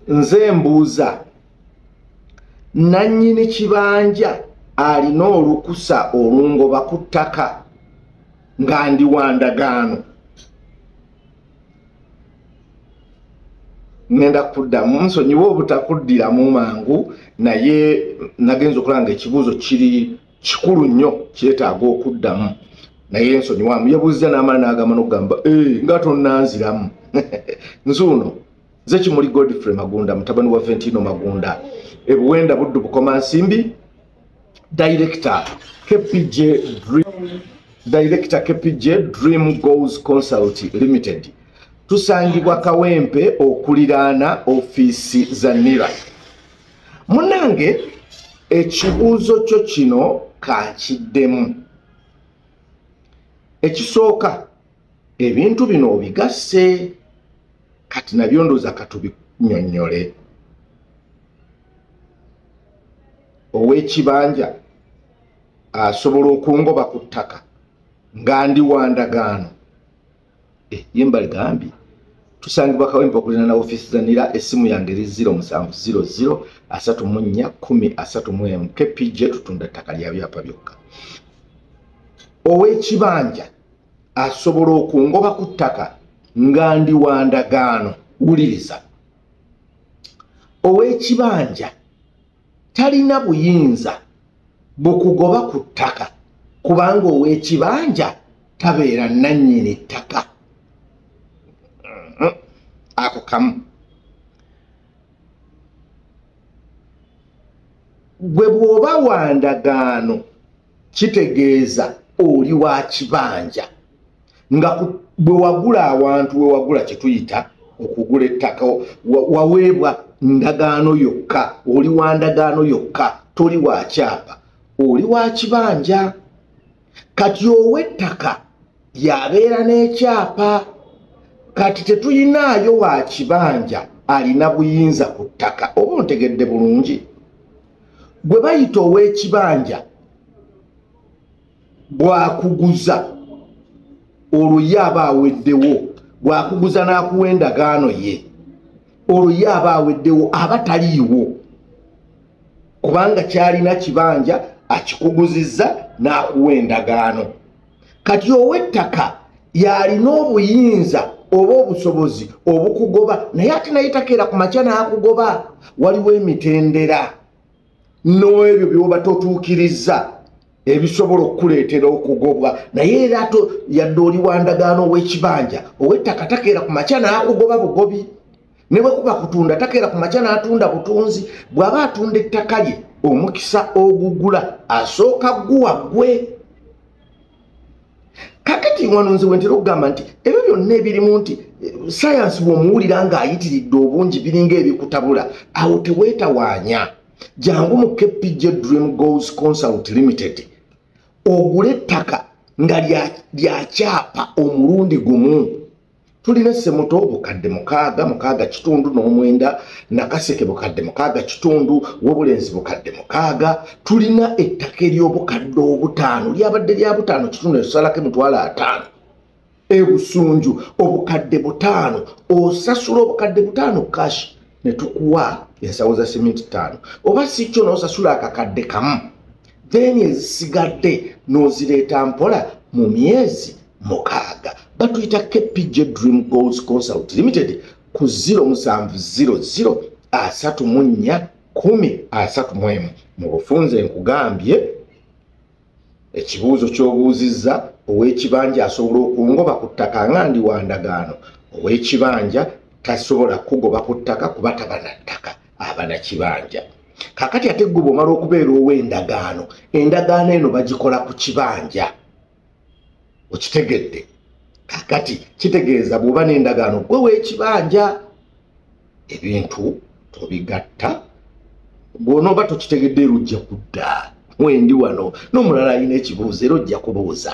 nze mbuuza nannyini kibanja alina olukusa olungoba ku ttaka nga ndi wa ndagaano. Ngenda kuddamu nsonyiwa obutakuddiramu mangu naye nagenza okulanga ekibuuzo kiri kikulu nnyo kyetaaga okuddamu naye nsonyiwamu yabuuziza n'amaani n'agamba n'okugamba nga tonnanziramu. Nzuuno nze Kimuli Godfrey Magunda mutabani wa Ventino Magunda ebuwenda Buddu Bukoma Nsimbi Director KPJ Dream Goals Consult Limited. Tusangibwa Kawempe okuliraana ofiisi za NIRA. Munange ekibuuzo kyo kino kankiddemu. Ekisooka ebintu bino obigasse kati nabyo ndooza katubinyonnyole. Ow'ekibanja asobola okungoba ku ttaka nga ndi wa ndagaano. Yemba ligambye tusangibwa Kawempe okuliraana ofiisi za NIRA. Essimu yange eri 0700 34 10 KPJ tutunda ttaka lya byapa byokka. Ow'ekibanja asobola okungoba ku ttaka nga ndi wa ndagaano. Wuliriza, ow'ekibanja talina buyinza bukugoba ku ttaka kubanga ow'ekibanja tabeera nannyini ttaka. Ako kamu. Gwe bw'oba wa ndagaano kitegeeza oli wa kibanja nga bwe wagula awantu we wagula kye tuyita okugula ettaka waweebwa ndagaano yokka, oli wa ndagaano yokka, toli wa kyapa, oli wa kibanja. Kati ow'ettaka yabeera n'ekyapa. Kati tetuyinaayo wa kibanja alina buyinza ku ttaka. Oba ontegedde bulungi? Gwe bayita ow'ekibanja bw'akuguza olwo ye aba aweddewo. Bw'akuguza n'akuwa endagaano ye olwo ye aba aweddewo, aba taliiwo kubanga kyalina kibanja akikuguzizza n'akuwa endagaano. Kati ow'ettaka yalina obuyinza oba obusobozi obukugoba naye ate naye takeera ku makya n'akugoba. Waliwo emitendera n'ebyo by'oba totuukirizza ebisobola okukuleetera okugobwa naye era yadde oli wa ndagaano ow'ekibanja. Ow'ettaka takeera ku makya n'akugoba bugobi. Ne bwe kuba kutunda takeera ku makya n'atunda butunzi. Bw'aba atunda ettaka lye omukisa ogugula asooka guwa ggwe. Kakati wano nze wentera okugamba nti ebyo byonna ebirimu nti sayansi bw'omuwulira ng'ayitiridde obungi biringa ebikutabula awo teweetawaanya. Jangu mu KPJ Dream Goals Consult Limited ogule ettaka nga lya kyapa omulundi gumu. Tulina Semuto bukadde 6 kitundu n'omwenda, Nakaseke bukadde 6 kitundu, Wobulenzi bukadde 6. Tulina ettaka ery'obukadde 5 lyabadde lya 5 kitundu esalako $5. Ebusunju obukadde 5 osasula obukadde 5 cash ne tukuwa ensawo za simenti 5 oba si kyo n'osasula akakadde kamu then ezisigadde n'ozireeta mpola mu myezi 6. Batuyita KPJ Dream Goals Consult Limited ku 0700 34 10 mu bufunze nkugambye ekibuuzo ky'obuuzizza. Ow'ekibanja asobola okungoba ku ttaka nga ndi wa ndagaano. Ow'ekibanja tasobola kugoba ku ttaka kuba taba na ttaka, aba na kibanja. Kakati ate gwe bw'omala okubeera ow'endagaano, endagaano eno bagikola ku kibanja. Okitegedde? Kakati kitegeeza bw'oba n'endagaano gwe w'ekibanja ebintu tobigatta. Bw'onooba tokitegedde era ojja kudda. Wendi wano n'omulala alina ekibuuzo era ojja kubuuza.